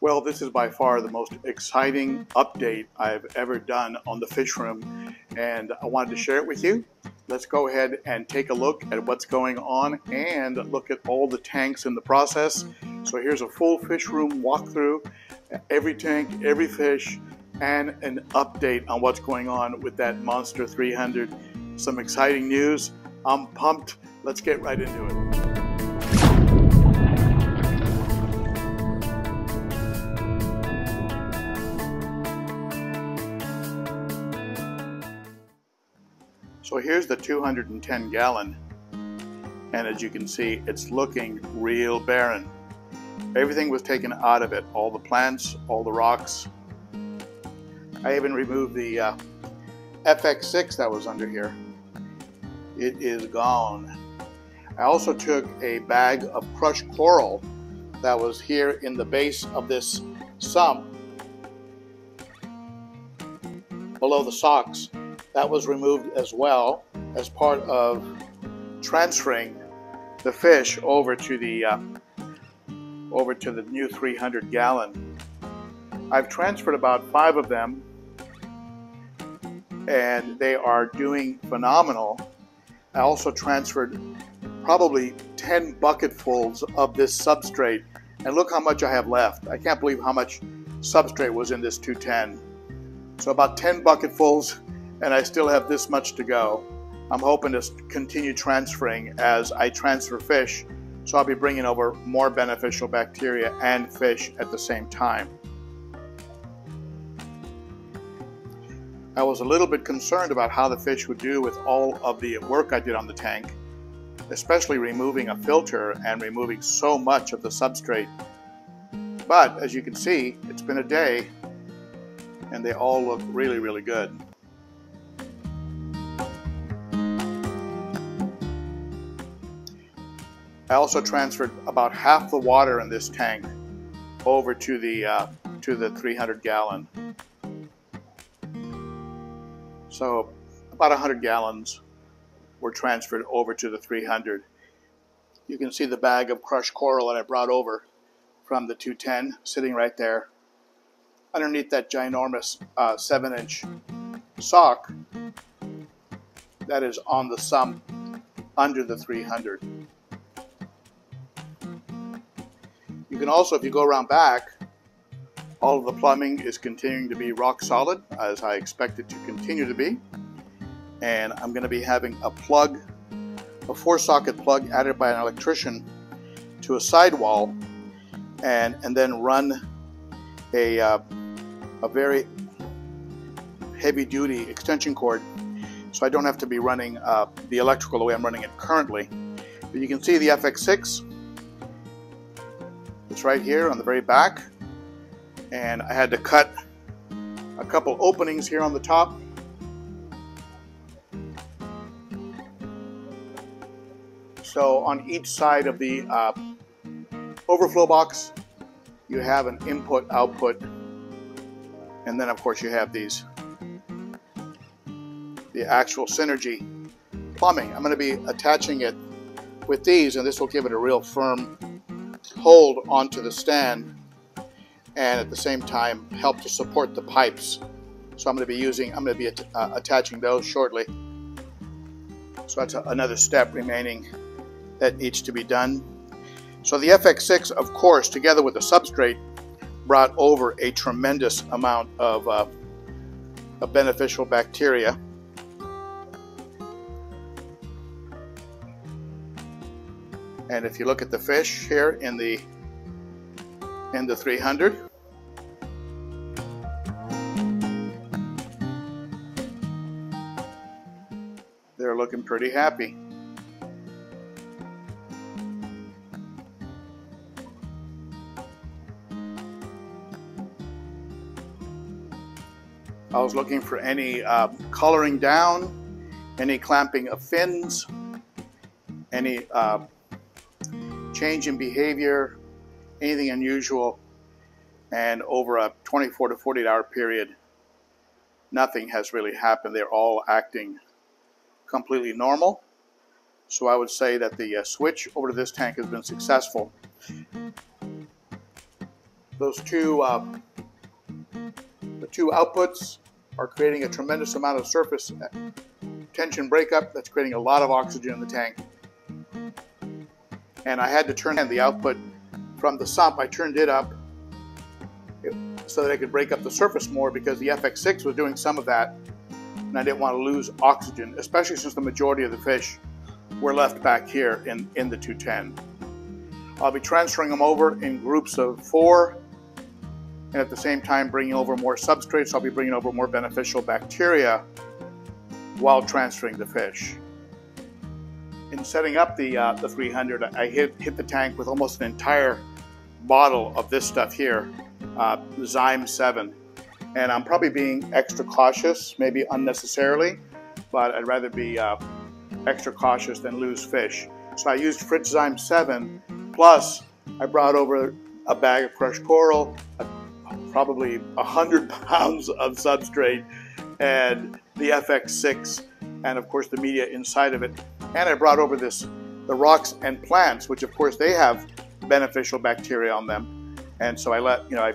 Well, this is by far the most exciting update I've ever done on the fish room, and I wanted to share it with you. Let's go ahead and take a look at what's going on and look at all the tanks in the process. So here's a full fish room walkthrough, every tank, every fish, and an update on what's going on with that Monster 300. Some exciting news. I'm pumped. Let's get right into it. So here's the 210 gallon, and as you can see, it's looking real barren. Everything was taken out of it, all the plants, all the rocks. I even removed the FX6 that was under here. It is gone. I also took a bag of crushed coral that was here in the base of this sump below the socks. That was removed as well as part of transferring the fish over to the new 300 gallon. I've transferred about 5 of them, and they are doing phenomenal. I also transferred probably 10 bucketfuls of this substrate, and look how much I have left. I can't believe how much substrate was in this 210. So about 10 bucketfuls, and I still have this much to go. I'm hoping to continue transferring as I transfer fish, so I'll be bringing over more beneficial bacteria and fish at the same time. I was a little bit concerned about how the fish would do with all of the work I did on the tank, especially removing a filter and removing so much of the substrate. But as you can see, it's been a day and they all look really, really good. I also transferred about half the water in this tank over to the 300 gallon. So about 100 gallons were transferred over to the 300. You can see the bag of crushed coral that I brought over from the 210 sitting right there underneath that ginormous 7-inch sock that is on the sump under the 300. You can also, if you go around back, all of the plumbing is continuing to be rock solid, as I expect it to continue to be. And I'm going to be having a plug, a 4-socket plug added by an electrician to a sidewall, and then run a very heavy-duty extension cord, so I don't have to be running the electrical the way I'm running it currently. But you can see the FX6. It's right here on the very back, and I had to cut a couple openings here on the top. So on each side of the overflow box, you have an input-output, and then of course you have these, the actual Synergy plumbing. I'm going to be attaching it with these, and this will give it a real firm hold onto the stand, and at the same time help to support the pipes. So I'm going to be attaching those shortly. So that's another step remaining that needs to be done. So the FX6, of course, together with the substrate, brought over a tremendous amount of beneficial bacteria. And if you look at the fish here in the 300, they're looking pretty happy. I was looking for any coloring down, any clamping of fins, any change in behavior, anything unusual, and over a 24 to 48 hour period, nothing has really happened. They're all acting completely normal. So I would say that the switch over to this tank has been successful. those two the two outputs are creating a tremendous amount of surface tension breakup that's creating a lot of oxygen in the tank. And I had to turn the output from the sump. I turned it up so that I could break up the surface more, because the FX6 was doing some of that, and I didn't want to lose oxygen, especially since the majority of the fish were left back here in the 210. I'll be transferring them over in groups of 4, and at the same time bringing over more substrates. I'll be bringing over more beneficial bacteria while transferring the fish. In setting up the 300, I hit the tank with almost an entire bottle of this stuff here, Zyme 7. And I'm probably being extra cautious, maybe unnecessarily, but I'd rather be extra cautious than lose fish. So I used Fritz Zyme 7, plus I brought over a bag of crushed coral, probably 100 pounds of substrate, and the FX6, and of course the media inside of it. And I brought over the rocks and plants, which of course they have beneficial bacteria on them. And so I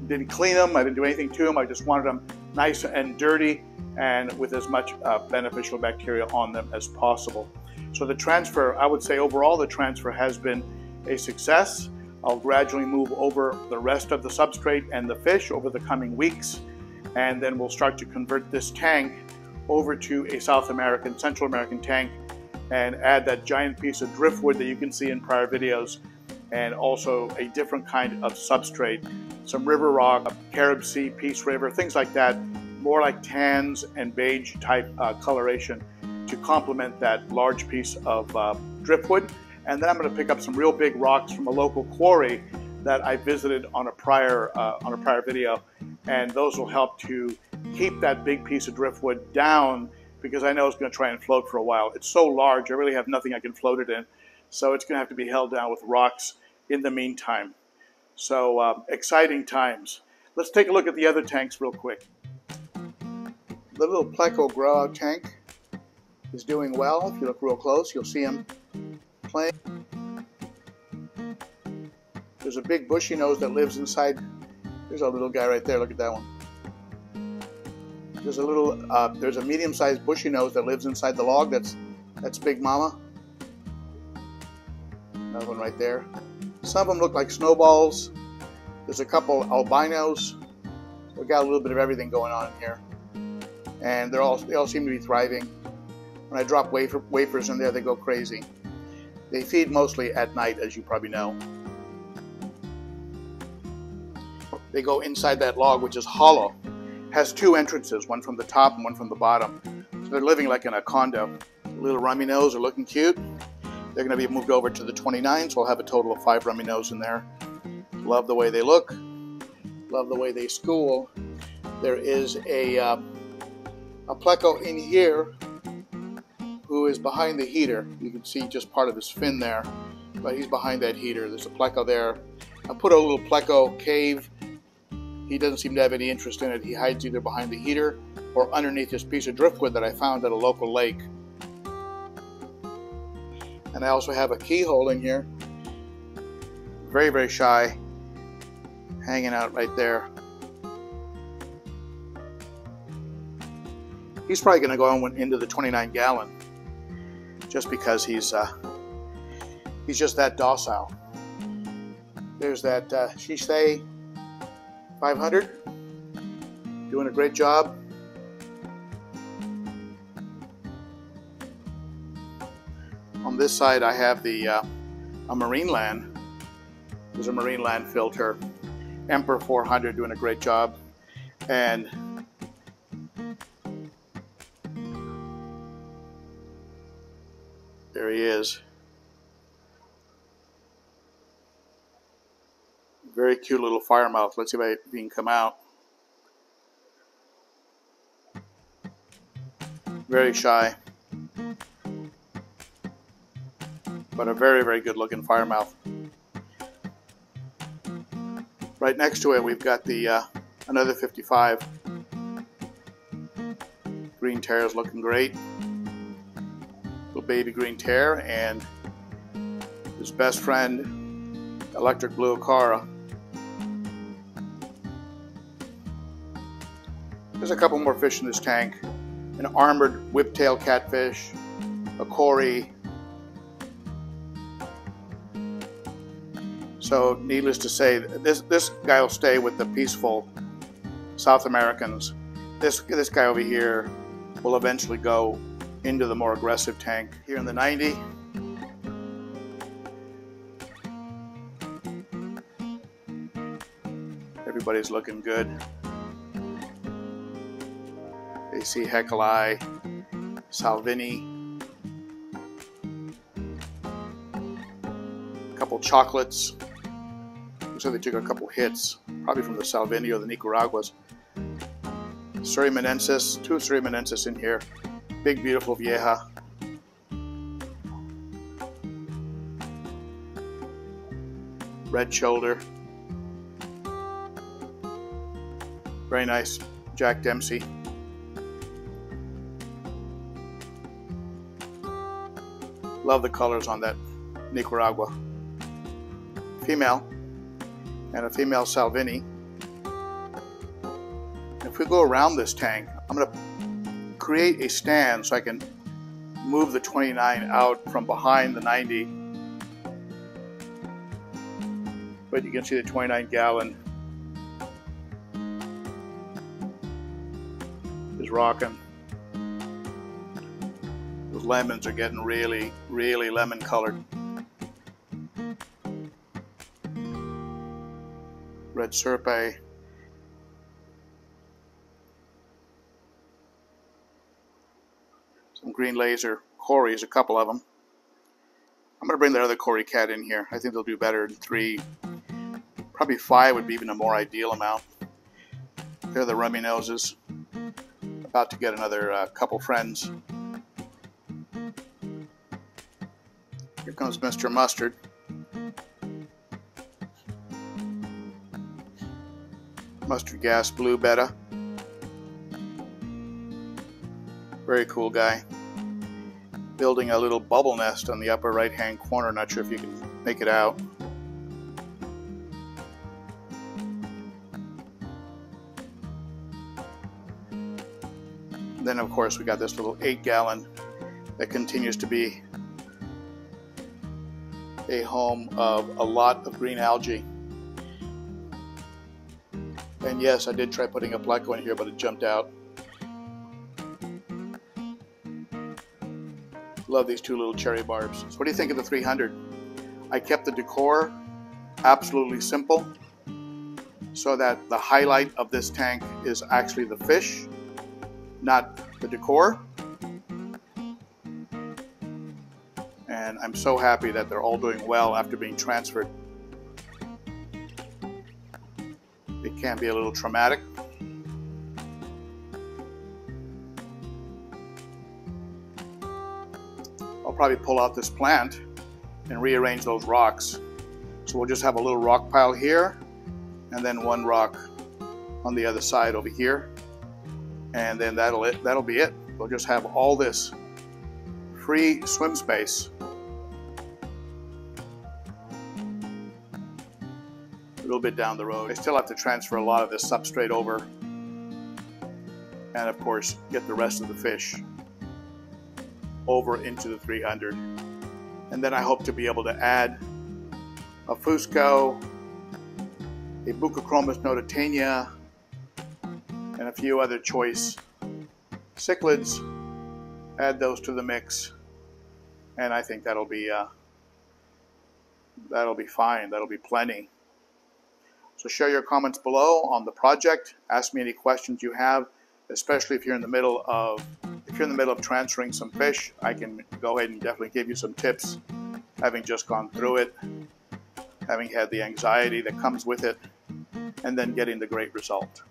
didn't clean them, I didn't do anything to them, I just wanted them nice and dirty and with as much beneficial bacteria on them as possible. So the transfer, I would say overall the transfer has been a success. I'll gradually move over the rest of the substrate and the fish over the coming weeks, and then we'll start to convert this tank over to a South American, Central American tank, and add that giant piece of driftwood that you can see in prior videos, and also a different kind of substrate, some river rock, Carib Sea, Peace River, things like that, more like tans and beige type coloration to complement that large piece of driftwood. And then I'm going to pick up some real big rocks from a local quarry that I visited on a prior video, and those will help to keep that big piece of driftwood down, because I know it's going to try and float for a while. It's so large, I really have nothing I can float it in, so it's going to have to be held down with rocks in the meantime. So exciting times. Let's take a look at the other tanks real quick. The little Pleco grow out tank is doing well. If you look real close, you'll see him playing. There's a big bushy nose that lives inside. There's a little guy right there. Look at that one. There's a little, there's a medium-sized bushy nose that lives inside the log. That's Big Mama. Another one right there. Some of them look like snowballs. There's a couple albinos. So we got a little bit of everything going on in here, and they all seem to be thriving. When I drop wafers in there, they go crazy. They feed mostly at night, as you probably know. They go inside that log, which is hollow. Has 2 entrances, one from the top and one from the bottom. So they're living like in a condo. Little rummy nose are looking cute. They're going to be moved over to the 29, so we'll have a total of 5 rummy nose in there. Love the way they look. Love the way they school. There is a Pleco in here who is behind the heater. You can see just part of his fin there, but he's behind that heater. There's a Pleco there. I put a little Pleco cave. He doesn't seem to have any interest in it. He hides either behind the heater or underneath this piece of driftwood that I found at a local lake. And I also have a keyhole in here. Very, very shy. Hanging out right there. He's probably going to go on into the 29 gallon. Just because he's just that docile. There's that Shisei 500, doing a great job. On this side, I have a Marine Land. There's a Marine Land filter, Emperor 400, doing a great job, and there he is. Very cute little fire mouth. Let's see if he can come out. Very shy, but a very, very good looking fire mouth. Right next to it, we've got the another 55. Green tear is looking great. Little baby green tear, and his best friend, electric blue Acara. There's a couple more fish in this tank. An armored whiptail catfish, a cory. So needless to say, this guy will stay with the peaceful South Americans. This guy over here will eventually go into the more aggressive tank. Here in the 90. Everybody's looking good. JC&P, Salvini, a couple chocolates. So they took a couple hits, probably from the Salvini or the Nicaraguas. Surimanensis, two Surimanensis in here. Big, beautiful vieja. Red shoulder. Very nice Jack Dempsey. Love the colors on that Nicaragua. Female. And a female Salvini. If we go around this tank, I'm going to create a stand so I can move the 29 out from behind the 90. But you can see the 29 gallon is rocking. Those lemons are getting really, really lemon colored. Red Serpe. Some green laser cories, a couple of them. I'm going to bring the other cory cat in here. I think they'll do better than 3. Probably 5 would be even a more ideal amount. They're the rummy noses. About to get another couple friends. Here comes Mr. Mustard. Mustard gas blue betta. Very cool guy. Building a little bubble nest on the upper right hand corner. Not sure if you can make it out. And then of course we got this little 8 gallon that continues to be a home of a lot of green algae. And yes, I did try putting a pleco in here, but it jumped out. Love these two little cherry barbs. So what do you think of the 300? I kept the decor absolutely simple so that the highlight of this tank is actually the fish, not the decor. And I'm so happy that they're all doing well after being transferred. It can be a little traumatic. I'll probably pull out this plant and rearrange those rocks. So we'll just have a little rock pile here and then one rock on the other side over here. And then that'll be it. We'll just have all this free swim space. A little bit down the road. I still have to transfer a lot of this substrate over and of course get the rest of the fish over into the 300. And then I hope to be able to add a Fusco, a Buccochromis notitania, and a few other choice cichlids. Add those to the mix, and I think that'll be fine. That'll be plenty. So share your comments below on the project. Ask me any questions you have, especially if you're in the middle of transferring some fish. I can go ahead and definitely give you some tips, having just gone through it, having had the anxiety that comes with it, and then getting the great result.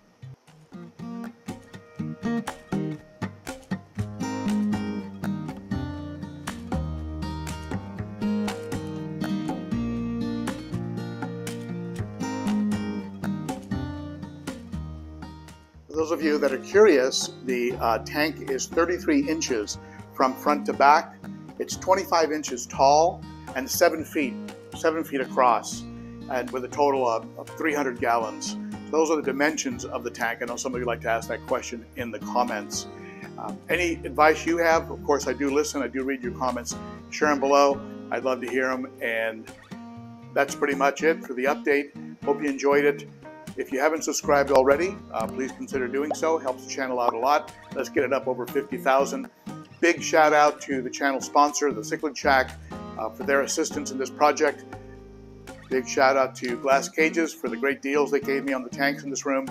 For those of you that are curious, the tank is 33 inches from front to back. It's 25 inches tall and 7 feet across, and with a total of 300 gallons. those are the dimensions of the tank. I know some of you like to ask that question in the comments. Any advice you have, of course, I do listen. I do read your comments. Share them below. I'd love to hear them. And that's pretty much it for the update. Hope you enjoyed it. If you haven't subscribed already, please consider doing so. Helps the channel out a lot. Let's get it up over 50,000. Big shout out to the channel sponsor, the Cichlid Shack, for their assistance in this project. Big shout out to GlassCages for the great deals they gave me on the tanks in this room.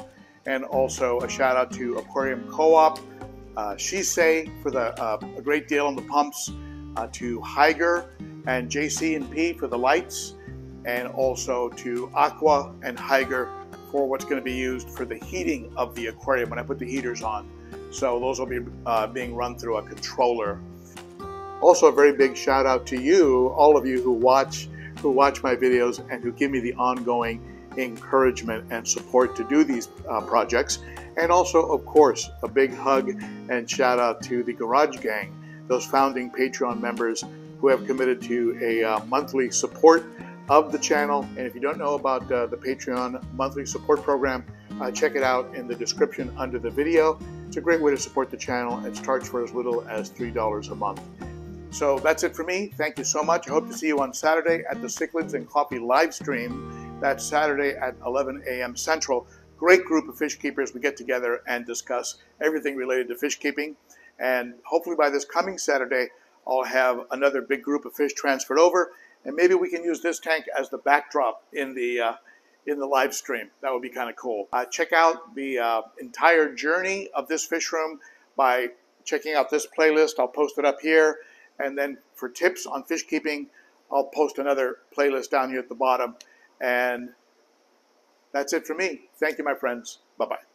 And also a shout out to Aquarium Co-op, Shisei for a great deal on the pumps, to Higer and JC&P for the lights, and also to Aqua and Higer for what's going to be used for the heating of the aquarium when I put the heaters on. So those will be being run through a controller. Also a very big shout out to you, all of you who watch my videos and who give me the ongoing encouragement and support to do these projects. And also, of course, a big hug and shout out to the Garage Gang, those founding Patreon members who have committed to a monthly support of the channel. And if you don't know about the Patreon monthly support program, check it out in the description under the video. It's a great way to support the channel. It's charged for as little as $3 a month. So that's it for me. Thank you so much. I hope to see you on Saturday at the Cichlids and Coffee live stream. That's Saturday at 11 a.m. Central. Great group of fish keepers. We get together and discuss everything related to fish keeping. And hopefully by this coming Saturday, I'll have another big group of fish transferred over. And maybe we can use this tank as the backdrop in the live stream. That would be kind of cool. Check out the entire journey of this fish room by checking out this playlist. I'll post it up here. And then for tips on fish keeping, I'll post another playlist down here at the bottom. And that's it for me. Thank you, my friends. Bye-bye.